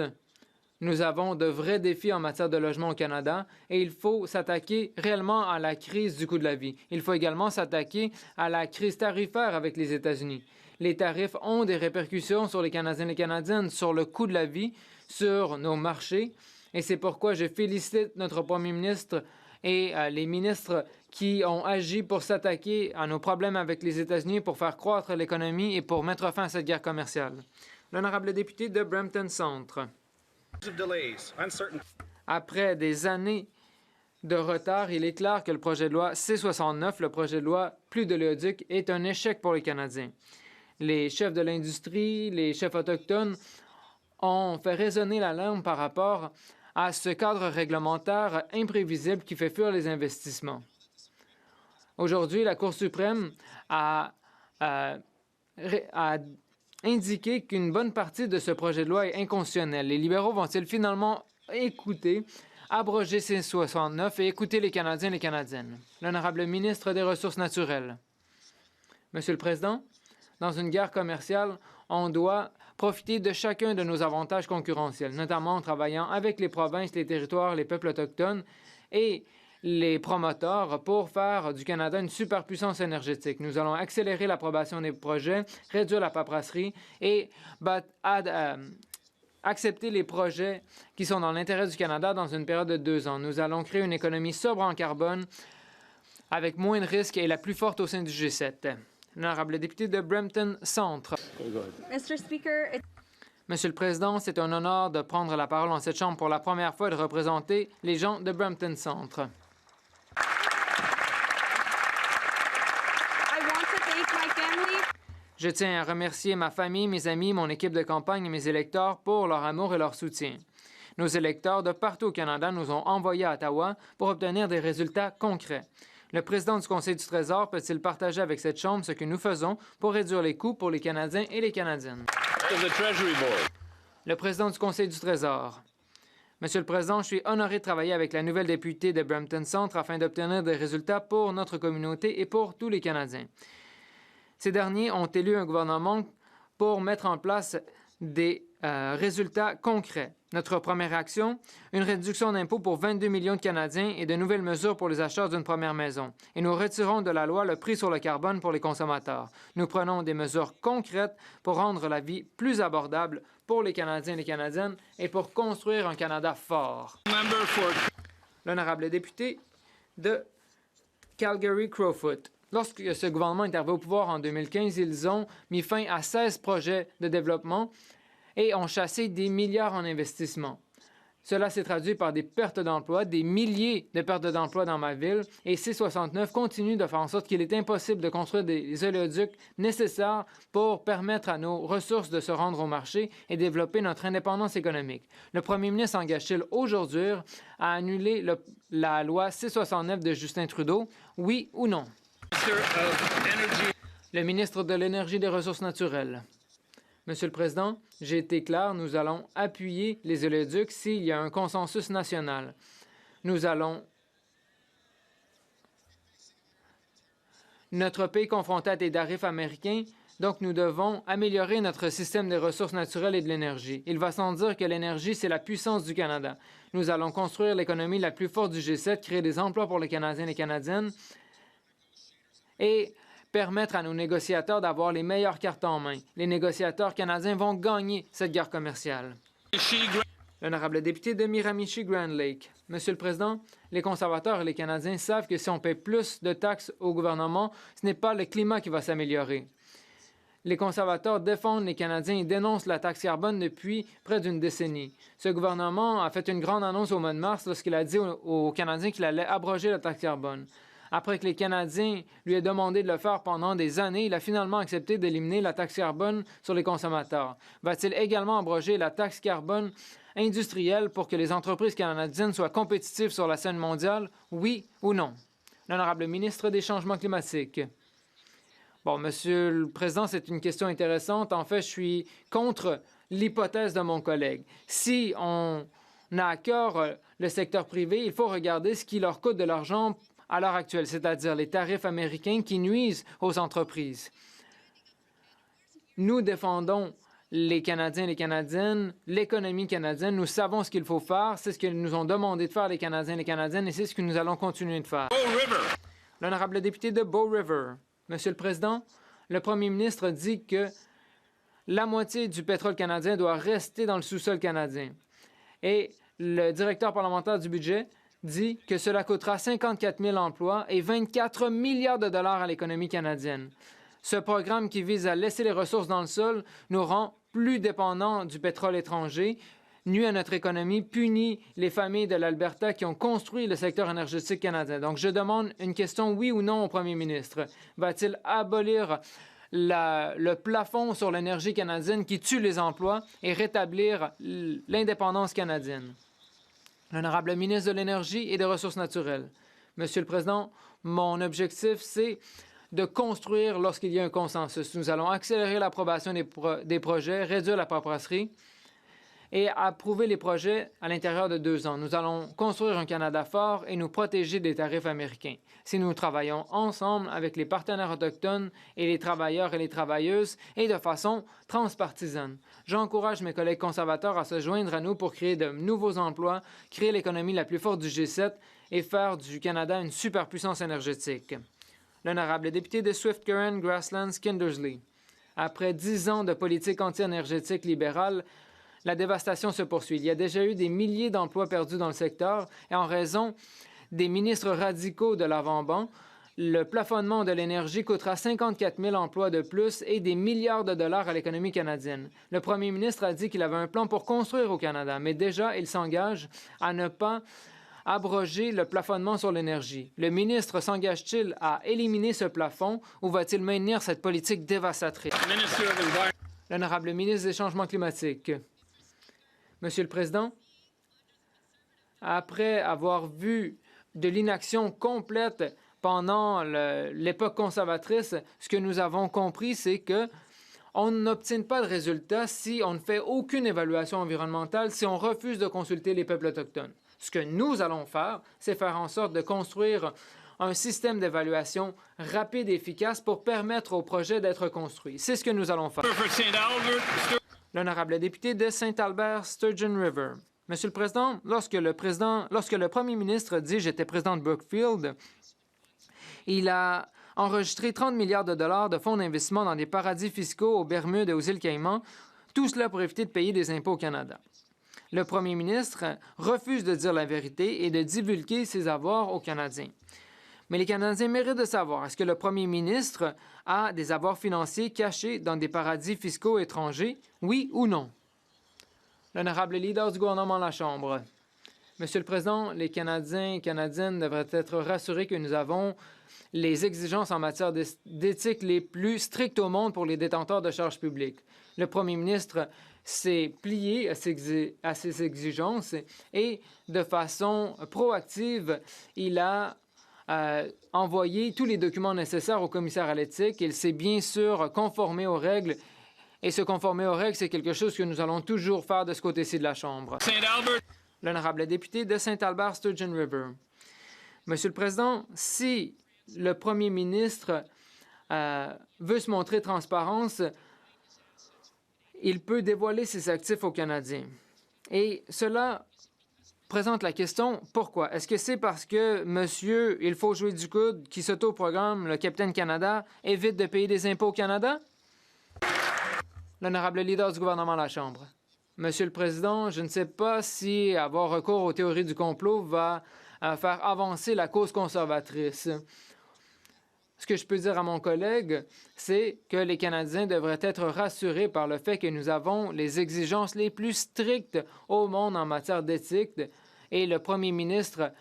nous avons de vrais défis en matière de logement au Canada et il faut s'attaquer réellement à la crise du coût de la vie. Il faut également s'attaquer à la crise tarifaire avec les États-Unis. Les tarifs ont des répercussions sur les Canadiens et les Canadiennes, sur le coût de la vie, sur nos marchés. Et c'est pourquoi je félicite notre premier ministre et les ministres qui ont agi pour s'attaquer à nos problèmes avec les États-Unis, pour faire croître l'économie et pour mettre fin à cette guerre commerciale. L'honorable député de Brampton Centre. Après des années de retard, il est clair que le projet de loi C-69, le projet de loi Plus d'oléoduc, est un échec pour les Canadiens. Les chefs de l'industrie, les chefs autochtones ont fait résonner l'alarme par rapport à ce cadre réglementaire imprévisible qui fait fuir les investissements. Aujourd'hui, la Cour suprême a indiqué qu'une bonne partie de ce projet de loi est inconstitutionnelle. Les libéraux vont-ils finalement écouter, abroger C-69 et écouter les Canadiens et les Canadiennes? L'honorable ministre des Ressources naturelles. Monsieur le Président, dans une guerre commerciale, on doit profiter de chacun de nos avantages concurrentiels, notamment en travaillant avec les provinces, les territoires, les peuples autochtones et les promoteurs pour faire du Canada une superpuissance énergétique. Nous allons accélérer l'approbation des projets, réduire la paperasserie et accepter les projets qui sont dans l'intérêt du Canada dans une période de 2 ans. Nous allons créer une économie sobre en carbone avec moins de risques et la plus forte au sein du G7. L'honorable député de Brampton Centre. Monsieur le Président, c'est un honneur de prendre la parole en cette Chambre pour la première fois et de représenter les gens de Brampton Centre. Je tiens à remercier ma famille, mes amis, mon équipe de campagne et mes électeurs pour leur amour et leur soutien. Nos électeurs de partout au Canada nous ont envoyés à Ottawa pour obtenir des résultats concrets. Le président du Conseil du Trésor peut-il partager avec cette Chambre ce que nous faisons pour réduire les coûts pour les Canadiens et les Canadiennes? Le président du Conseil du Trésor. Monsieur le Président, je suis honoré de travailler avec la nouvelle députée de Brampton Centre afin d'obtenir des résultats pour notre communauté et pour tous les Canadiens. Ces derniers ont élu un gouvernement pour mettre en place des résultats concrets. Notre première action, une réduction d'impôts pour 22 millions de Canadiens et de nouvelles mesures pour les acheteurs d'une première maison. Et nous retirons de la loi le prix sur le carbone pour les consommateurs. Nous prenons des mesures concrètes pour rendre la vie plus abordable pour les Canadiens et les Canadiennes et pour construire un Canada fort. L'honorable député de Calgary-Crowfoot. Lorsque ce gouvernement est arrivé au pouvoir en 2015, ils ont mis fin à 16 projets de développement et ont chassé des milliards en investissement. Cela s'est traduit par des pertes d'emplois, des milliers de pertes d'emplois dans ma ville, et C-69 continue de faire en sorte qu'il est impossible de construire des oléoducs nécessaires pour permettre à nos ressources de se rendre au marché et développer notre indépendance économique. Le premier ministre engage-t-il aujourd'hui à annuler la loi C-69 de Justin Trudeau, oui ou non? Le ministre de l'Énergie et des Ressources naturelles. Monsieur le Président, j'ai été clair, nous allons appuyer les oléoducs s'il y a un consensus national. Notre pays est confronté à des tarifs américains, donc nous devons améliorer notre système des ressources naturelles et de l'énergie. Il va sans dire que l'énergie, c'est la puissance du Canada. Nous allons construire l'économie la plus forte du G7, créer des emplois pour les Canadiens et les Canadiennes et permettre à nos négociateurs d'avoir les meilleures cartes en main. Les négociateurs canadiens vont gagner cette guerre commerciale. L'honorable député de Miramichi-Grand Lake. Monsieur le Président, les conservateurs et les Canadiens savent que si on paie plus de taxes au gouvernement, ce n'est pas le climat qui va s'améliorer. Les conservateurs défendent les Canadiens et dénoncent la taxe carbone depuis près d'une décennie. Ce gouvernement a fait une grande annonce au mois de mars lorsqu'il a dit aux Canadiens qu'il allait abroger la taxe carbone. Après que les Canadiens lui aient demandé de le faire pendant des années, il a finalement accepté d'éliminer la taxe carbone sur les consommateurs. Va-t-il également abroger la taxe carbone industrielle pour que les entreprises canadiennes soient compétitives sur la scène mondiale, oui ou non? L'honorable ministre des Changements climatiques. Bon, Monsieur le Président, c'est une question intéressante. En fait, je suis contre l'hypothèse de mon collègue. Si on a à cœur le secteur privé, il faut regarder ce qui leur coûte de l'argent à l'heure actuelle, c'est-à-dire les tarifs américains qui nuisent aux entreprises. Nous défendons les Canadiens et les Canadiennes, l'économie canadienne. Nous savons ce qu'il faut faire. C'est ce que nous ont demandé de faire les Canadiens et les Canadiennes et c'est ce que nous allons continuer de faire. L'honorable député de Bow River. Monsieur le Président, le premier ministre dit que la moitié du pétrole canadien doit rester dans le sous-sol canadien. Et le directeur parlementaire du budget dit que cela coûtera 54 000 emplois et 24 milliards de dollars à l'économie canadienne. Ce programme qui vise à laisser les ressources dans le sol nous rend plus dépendants du pétrole étranger, nuit à notre économie, punit les familles de l'Alberta qui ont construit le secteur énergétique canadien. Donc, je demande une question oui ou non au premier ministre. Va-t-il abolir le plafond sur l'énergie canadienne qui tue les emplois et rétablir l'indépendance canadienne? L'honorable ministre de l'Énergie et des Ressources naturelles. Monsieur le Président, mon objectif, c'est de construire lorsqu'il y a un consensus. Nous allons accélérer l'approbation des projets, réduire la paperasserie et approuver les projets à l'intérieur de 2 ans. Nous allons construire un Canada fort et nous protéger des tarifs américains. Si nous travaillons ensemble avec les partenaires autochtones et les travailleurs et les travailleuses et de façon transpartisane. J'encourage mes collègues conservateurs à se joindre à nous pour créer de nouveaux emplois, créer l'économie la plus forte du G7 et faire du Canada une superpuissance énergétique. L'honorable député de Swift Current, Grasslands, Kindersley. Après 10 ans de politique anti-énergétique libérale, la dévastation se poursuit. Il y a déjà eu des milliers d'emplois perdus dans le secteur et en raison des ministres radicaux de l'avant-ban, le plafonnement de l'énergie coûtera 54 000 emplois de plus et des milliards de dollars à l'économie canadienne. Le premier ministre a dit qu'il avait un plan pour construire au Canada, mais déjà, il s'engage à ne pas abroger le plafonnement sur l'énergie. Le ministre s'engage-t-il à éliminer ce plafond ou va-t-il maintenir cette politique dévastatrice? L'honorable ministre des Changements climatiques. Monsieur le Président, après avoir vu de l'inaction complète pendant l'époque conservatrice, ce que nous avons compris, c'est que on n'obtient pas de résultats si on ne fait aucune évaluation environnementale, si on refuse de consulter les peuples autochtones. Ce que nous allons faire, c'est faire en sorte de construire un système d'évaluation rapide et efficace pour permettre au projet d'être construit. C'est ce que nous allons faire. L'honorable député de Saint-Albert, Sturgeon River. Monsieur le Président, lorsque le premier ministre dit « J'étais président de Brookfield », il a enregistré 30 milliards de dollars de fonds d'investissement dans des paradis fiscaux aux Bermudes et aux îles Caïmans, tout cela pour éviter de payer des impôts au Canada. Le premier ministre refuse de dire la vérité et de divulguer ses avoirs aux Canadiens. Mais les Canadiens méritent de savoir, est-ce que le premier ministre a des avoirs financiers cachés dans des paradis fiscaux étrangers, oui ou non? L'honorable leader du gouvernement à la Chambre. Monsieur le Président, les Canadiens et Canadiennes devraient être rassurés que nous avons les exigences en matière d'éthique les plus strictes au monde pour les détenteurs de charges publiques. Le premier ministre s'est plié à ces exigences et, de façon proactive, il a envoyé tous les documents nécessaires au commissaire à l'éthique. Il s'est bien sûr conformé aux règles. Et se conformer aux règles, c'est quelque chose que nous allons toujours faire de ce côté-ci de la Chambre. L'honorable député de Saint-Albert, Sturgeon River. Monsieur le Président, si le premier ministre veut se montrer transparence, il peut dévoiler ses actifs aux Canadiens. Et cela présente la question, pourquoi? Est-ce que c'est parce que monsieur, il faut jouer du coude, qui s'auto-programme, le Capitaine Canada, évite de payer des impôts au Canada? L'honorable leader du gouvernement à la Chambre. Monsieur le Président, je ne sais pas si avoir recours aux théories du complot va faire avancer la cause conservatrice. Ce que je peux dire à mon collègue, c'est que les Canadiens devraient être rassurés par le fait que nous avons les exigences les plus strictes au monde en matière d'éthique et le premier ministre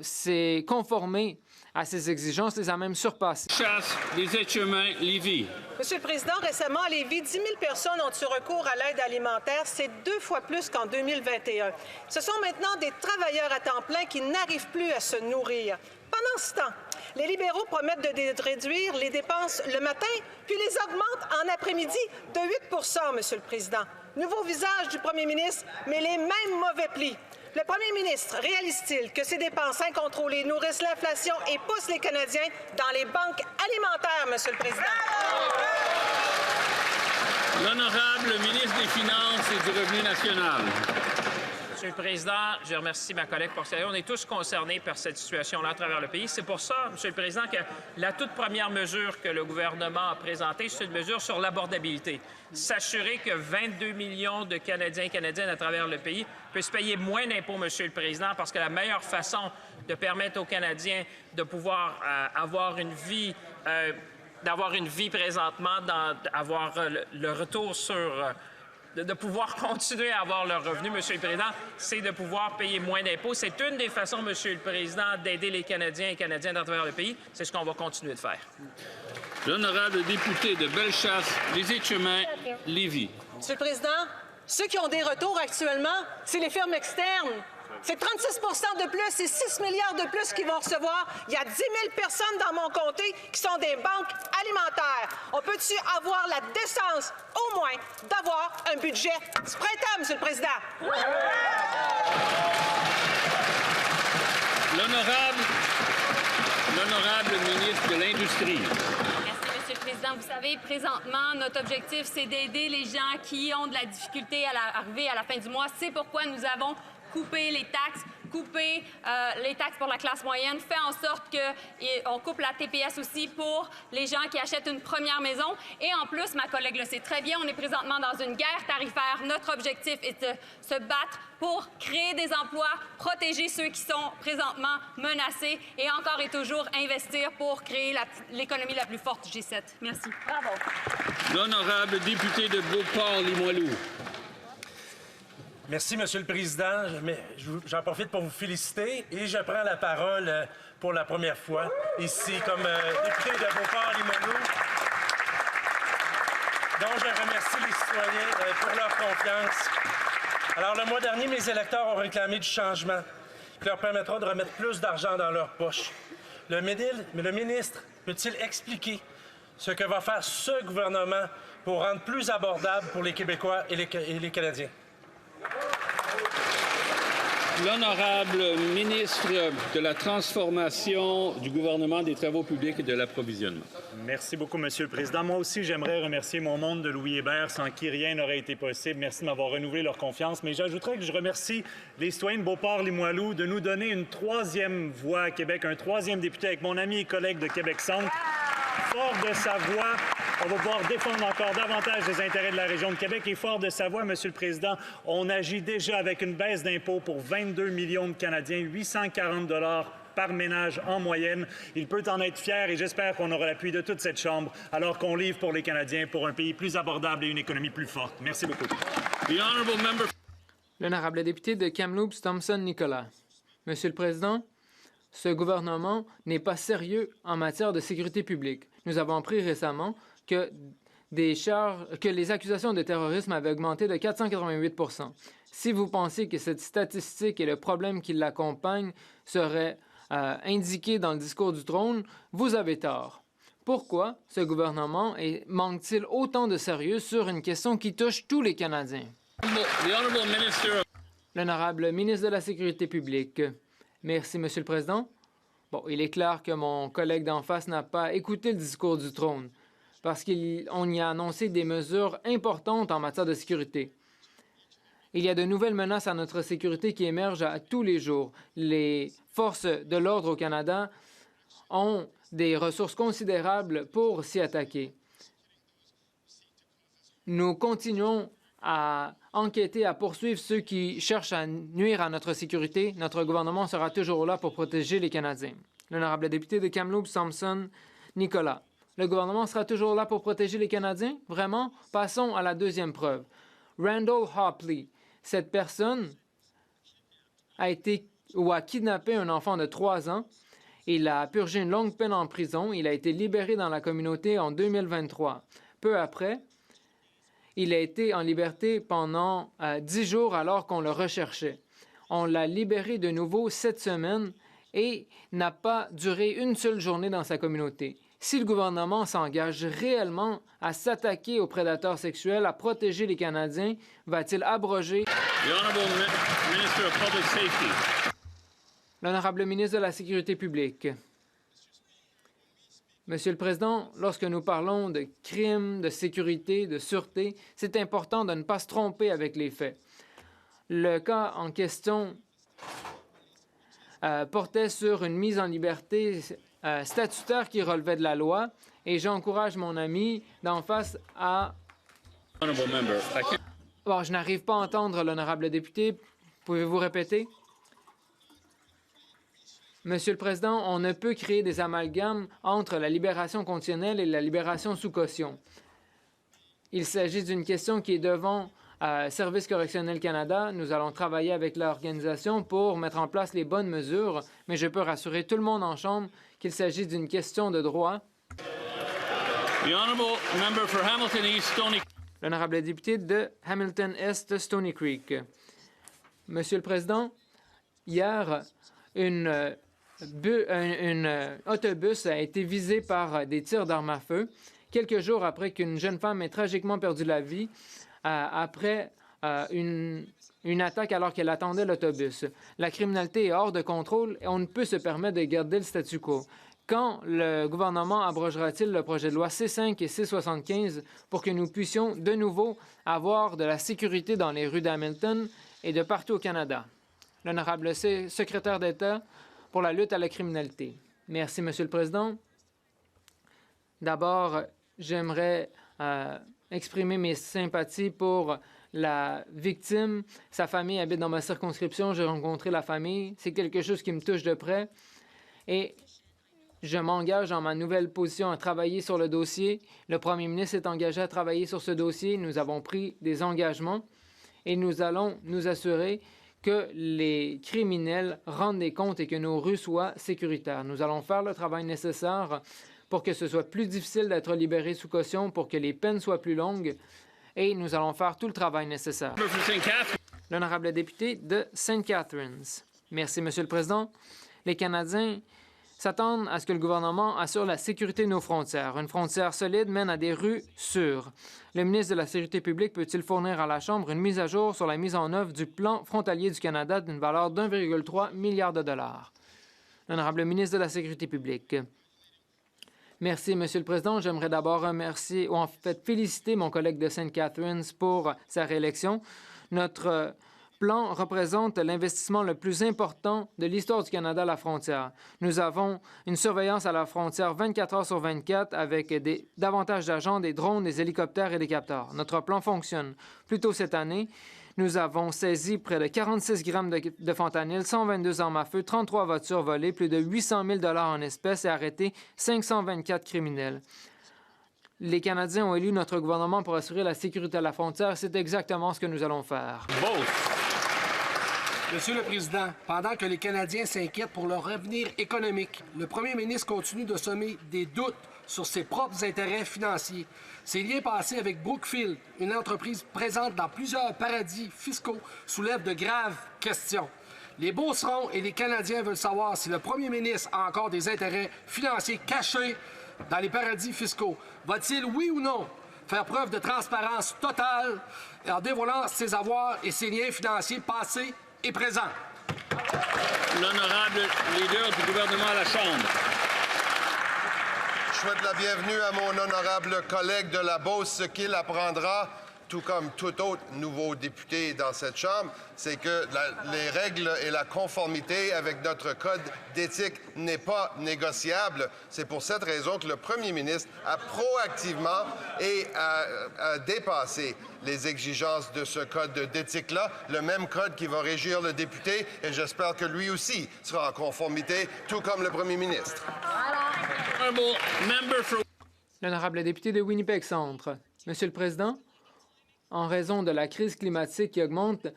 s'est conformé à ces exigences, les a même surpassées. Chasse des êtres humains, Lévis. Monsieur le Président, récemment, à Lévis, 10 000 personnes ont eu recours à l'aide alimentaire. C'est 2 fois plus qu'en 2021. Ce sont maintenant des travailleurs à temps plein qui n'arrivent plus à se nourrir. Pendant ce temps, les libéraux promettent de réduire les dépenses le matin, puis les augmentent en après-midi de 8 Monsieur le Président. Nouveau visage du premier ministre, mais les mêmes mauvais plis. Le premier ministre réalise-t-il que ces dépenses incontrôlées nourrissent l'inflation et poussent les Canadiens dans les banques alimentaires, Monsieur le Président? L'honorable ministre des Finances et du Revenu national. Monsieur le Président, je remercie ma collègue pour ça. On est tous concernés par cette situation-là à travers le pays. C'est pour ça, Monsieur le Président, que la toute première mesure que le gouvernement a présentée, c'est une mesure sur l'abordabilité. S'assurer que 22 millions de Canadiens et Canadiennes à travers le pays puissent payer moins d'impôts, Monsieur le Président, parce que la meilleure façon de permettre aux Canadiens de pouvoir avoir une vie présentement, d'avoir le retour sur... De pouvoir continuer à avoir leur revenu, Monsieur le Président, c'est de pouvoir payer moins d'impôts. C'est une des façons, Monsieur le Président, d'aider les Canadiens et Canadiennes à travers le pays. C'est ce qu'on va continuer de faire. L'honorable député de Bellechasse, les Échemins, Lévis. Monsieur le Président, ceux qui ont des retours actuellement, c'est les firmes externes. C'est 36 de plus, c'est 6 milliards de plus qu'ils vont recevoir. Il y a 10 000 personnes dans mon comté qui sont des banques alimentaires. On peut-tu avoir la décence, au moins, d'avoir un budget ce printemps, Monsieur le Président? L'honorable ministre de l'Industrie. Merci, Monsieur le Président. Vous savez, présentement, notre objectif, c'est d'aider les gens qui ont de la difficulté à arriver à la fin du mois. C'est pourquoi nous avons couper les taxes pour la classe moyenne, fait en sorte qu'on coupe la TPS aussi pour les gens qui achètent une première maison. Et en plus, ma collègue le sait très bien, on est présentement dans une guerre tarifaire. Notre objectif est de se battre pour créer des emplois, protéger ceux qui sont présentement menacés et encore et toujours investir pour créer l'économie la plus forte du G7. Merci. Bravo. L'honorable député de Beauport-Limoilou. Merci, Monsieur le Président. J'en profite pour vous féliciter et je prends la parole pour la première fois ici comme député de Beauport-Limoilou, dont je remercie les citoyens pour leur confiance. Alors, le mois dernier, mes électeurs ont réclamé du changement qui leur permettra de remettre plus d'argent dans leur poche. Le ministre peut-il expliquer ce que va faire ce gouvernement pour rendre plus abordable pour les Québécois et les Canadiens? L'honorable ministre de la Transformation du gouvernement des Travaux publics et de l'Approvisionnement. Merci beaucoup, Monsieur le Président. Moi aussi, j'aimerais remercier mon monde de Louis Hébert, sans qui rien n'aurait été possible. Merci de m'avoir renouvelé leur confiance. Mais j'ajouterais que je remercie les citoyens de Beauport-Limoilou de nous donner une troisième voix à Québec, un troisième député avec mon ami et collègue de Québec-Centre. Fort de sa voix, on va pouvoir défendre encore davantage les intérêts de la région de Québec. Et fort de sa voix, Monsieur le Président, on agit déjà avec une baisse d'impôts pour 22 millions de Canadiens, 840 $ par ménage en moyenne. Il peut en être fier et j'espère qu'on aura l'appui de toute cette Chambre alors qu'on livre pour les Canadiens pour un pays plus abordable et une économie plus forte. Merci beaucoup. L'honorable député de Kamloops, Thompson Nicolas. Monsieur le Président, ce gouvernement n'est pas sérieux en matière de sécurité publique. Nous avons appris récemment que les accusations de terrorisme avaient augmenté de 488 %. Si vous pensez que cette statistique et le problème qui l'accompagne seraient indiqués dans le discours du trône, vous avez tort. Pourquoi ce gouvernement manque-t-il autant de sérieux sur une question qui touche tous les Canadiens? L'honorable ministre de la Sécurité publique. Merci, Monsieur le Président. Bon, il est clair que mon collègue d'en face n'a pas écouté le discours du trône parce qu'on y a annoncé des mesures importantes en matière de sécurité. Il y a de nouvelles menaces à notre sécurité qui émergent à tous les jours. Les forces de l'ordre au Canada ont des ressources considérables pour s'y attaquer. Nous continuons à enquêter, à poursuivre ceux qui cherchent à nuire à notre sécurité. Notre gouvernement sera toujours là pour protéger les Canadiens. L'honorable député de Kamloops, Thompson Nicolas. Le gouvernement sera toujours là pour protéger les Canadiens? Vraiment? Passons à la deuxième preuve. Randall Hopley. Cette personne a kidnappé un enfant de 3 ans. Il a purgé une longue peine en prison. Il a été libéré dans la communauté en 2023. Peu après, il a été en liberté pendant 10 jours alors qu'on le recherchait. On l'a libéré de nouveau cette semaine et n'a pas duré une seule journée dans sa communauté. Si le gouvernement s'engage réellement à s'attaquer aux prédateurs sexuels, à protéger les Canadiens, va-t-il abroger l'honorable ministre de la Sécurité publique? Monsieur le Président, lorsque nous parlons de crimes, de sécurité, de sûreté, c'est important de ne pas se tromper avec les faits. Le cas en question portait sur une mise en liberté statutaire qui relevait de la loi et j'encourage mon ami d'en face à... Bon, je n'arrive pas à entendre l'honorable député. Pouvez-vous répéter? Monsieur le Président, on ne peut créer des amalgames entre la libération conditionnelle et la libération sous caution. Il s'agit d'une question qui est devant Service correctionnel Canada. Nous allons travailler avec l'organisation pour mettre en place les bonnes mesures, mais je peux rassurer tout le monde en Chambre qu'il s'agit d'une question de droit. L'honorable député de Hamilton-Est, Stony Creek. Monsieur le Président, hier, un autobus a été visé par des tirs d'armes à feu quelques jours après qu'une jeune femme ait tragiquement perdu la vie après une attaque alors qu'elle attendait l'autobus. La criminalité est hors de contrôle et on ne peut se permettre de garder le statu quo. Quand le gouvernement abrogera-t-il le projet de loi C5 et C75 pour que nous puissions de nouveau avoir de la sécurité dans les rues d'Hamilton et de partout au Canada? L'honorable secrétaire d'État pour la lutte à la criminalité. Merci, Monsieur le Président. D'abord, j'aimerais exprimer mes sympathies pour la victime. Sa famille habite dans ma circonscription. J'ai rencontré la famille. C'est quelque chose qui me touche de près. Et je m'engage dans ma nouvelle position à travailler sur le dossier. Le premier ministre s'est engagé à travailler sur ce dossier. Nous avons pris des engagements. et nous allons nous assurer que les criminels rendent des comptes et que nos rues soient sécuritaires. Nous allons faire le travail nécessaire pour que ce soit plus difficile d'être libéré sous caution, pour que les peines soient plus longues, et nous allons faire tout le travail nécessaire. L'honorable député de St. Catharines. Merci, Monsieur le Président. Les Canadiens s'attendent à ce que le gouvernement assure la sécurité de nos frontières. Une frontière solide mène à des rues sûres. Le ministre de la Sécurité publique peut-il fournir à la Chambre une mise à jour sur la mise en œuvre du plan frontalier du Canada d'une valeur d'1,3 milliard de dollars? L'honorable ministre de la Sécurité publique. Merci, Monsieur le Président. J'aimerais d'abord remercier, ou en fait féliciter mon collègue de St. Catharines pour sa réélection. Notre plan représente l'investissement le plus important de l'histoire du Canada à la frontière. Nous avons une surveillance à la frontière 24 heures sur 24 avec davantage d'agents, des drones, des hélicoptères et des capteurs. Notre plan fonctionne. Plus tôt cette année, nous avons saisi près de 46 grammes de fentanyl, 122 armes à feu, 33 voitures volées, plus de 800 000 $ en espèces et arrêté 524 criminels. Les Canadiens ont élu notre gouvernement pour assurer la sécurité à la frontière. C'est exactement ce que nous allons faire. Monsieur le Président, pendant que les Canadiens s'inquiètent pour leur avenir économique, le premier ministre continue de semer des doutes sur ses propres intérêts financiers. Ses liens passés avec Brookfield, une entreprise présente dans plusieurs paradis fiscaux, soulèvent de graves questions. Les Beaucerons et les Canadiens veulent savoir si le premier ministre a encore des intérêts financiers cachés dans les paradis fiscaux. Va-t-il, oui ou non, faire preuve de transparence totale en dévoilant ses avoirs et ses liens financiers passés et présents? L'honorable leader du gouvernement à la Chambre. Je souhaite la bienvenue à mon honorable collègue de la Beauce. Ce qu'il apprendra, tout comme tout autre nouveau député dans cette Chambre, c'est que les règles et la conformité avec notre code d'éthique n'est pas négociable. C'est pour cette raison que le premier ministre a proactivement et a dépassé les exigences de ce code d'éthique-là, le même code qui va régir le député, et j'espère que lui aussi sera en conformité, tout comme le premier ministre. L'honorable député de Winnipeg Centre. Monsieur le Président, en raison de la crise climatique qui augmente,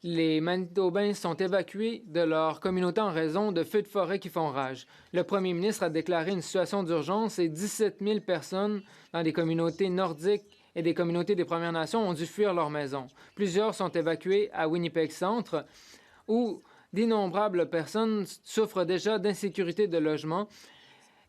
les Manitobains sont évacués de leur communauté en raison de feux de forêt qui font rage. Le premier ministre a déclaré une situation d'urgence et 17 000 personnes dans des communautés nordiques et des communautés des Premières Nations ont dû fuir leur maison. Plusieurs sont évacués à Winnipeg Centre, où d'innombrables personnes souffrent déjà d'insécurité de logement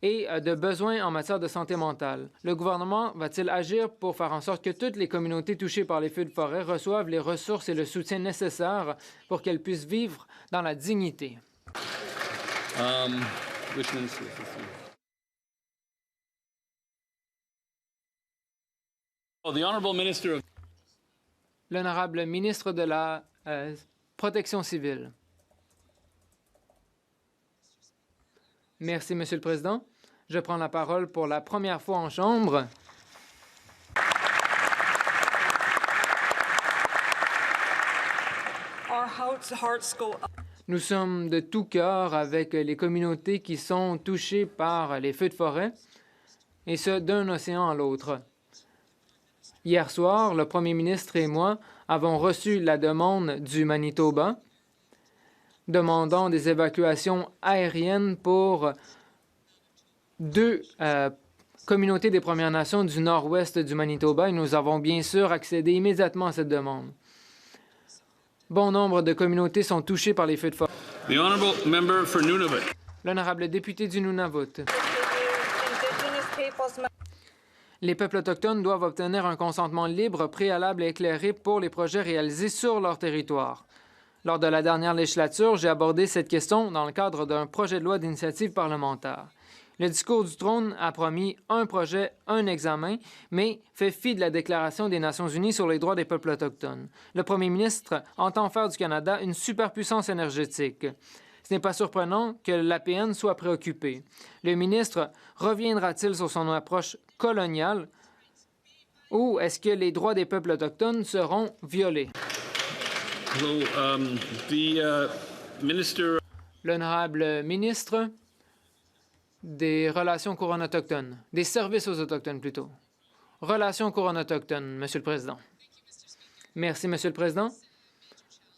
et de besoins en matière de santé mentale. Le gouvernement va-t-il agir pour faire en sorte que toutes les communautés touchées par les feux de forêt reçoivent les ressources et le soutien nécessaires pour qu'elles puissent vivre dans la dignité? L'honorable ministre de la Protection civile. Merci, Monsieur le Président. Je prends la parole pour la première fois en Chambre. Nous sommes de tout cœur avec les communautés qui sont touchées par les feux de forêt, et ce, d'un océan à l'autre. Hier soir, le premier ministre et moi avons reçu la demande du Manitoba demandant des évacuations aériennes pour 2 communautés des Premières Nations du nord-ouest du Manitoba et nous avons bien sûr accédé immédiatement à cette demande. Bon nombre de communautés sont touchées par les feux de forêt. L'honorable député du Nunavut. Les peuples autochtones doivent obtenir un consentement libre, préalable et éclairé pour les projets réalisés sur leur territoire. Lors de la dernière législature, j'ai abordé cette question dans le cadre d'un projet de loi d'initiative parlementaire. Le discours du trône a promis un projet, un examen, mais fait fi de la Déclaration des Nations unies sur les droits des peuples autochtones. Le premier ministre entend faire du Canada une superpuissance énergétique. Ce n'est pas surprenant que l'APN soit préoccupé. Le ministre reviendra-t-il sur son approche coloniale ou est-ce que les droits des peuples autochtones seront violés? L'honorable ministre des Relations couronnes autochtones, des services aux Autochtones plutôt. Relations couronnes autochtones, Monsieur le Président. Merci, Monsieur le Président.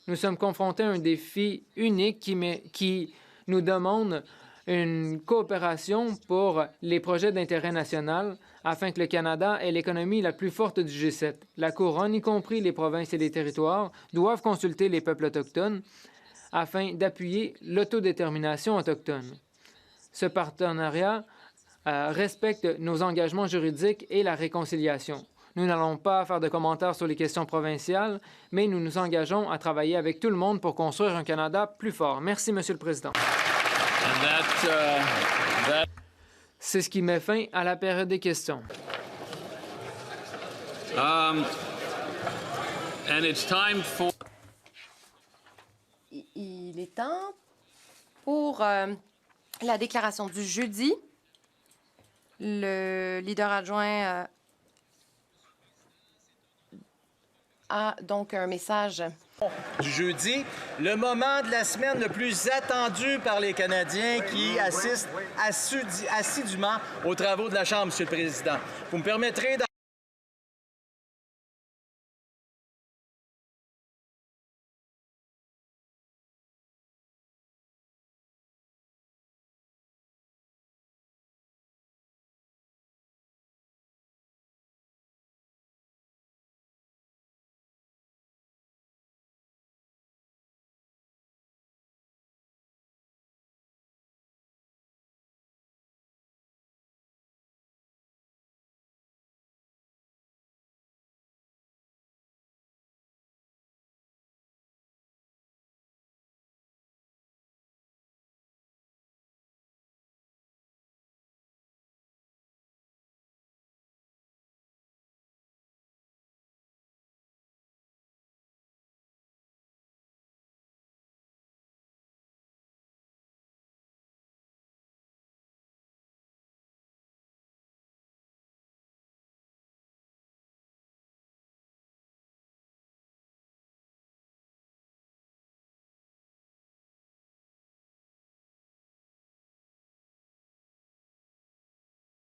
Nous sommes confrontés à un défi unique qui nous demande une coopération pour les projets d'intérêt national afin que le Canada ait l'économie la plus forte du G7. La Couronne, y compris les provinces et les territoires, doivent consulter les peuples autochtones afin d'appuyer l'autodétermination autochtone. Ce partenariat respecte nos engagements juridiques et la réconciliation. Nous n'allons pas faire de commentaires sur les questions provinciales, mais nous nous engageons à travailler avec tout le monde pour construire un Canada plus fort. Merci, Monsieur le Président. C'est ce qui met fin à la période des questions. And it's time for... Il est temps pour la déclaration du jeudi. Le leader adjoint a donc un message. Du jeudi, le moment de la semaine le plus attendu par les Canadiens qui assistent assidûment aux travaux de la Chambre, Monsieur le Président. Vous me permettrez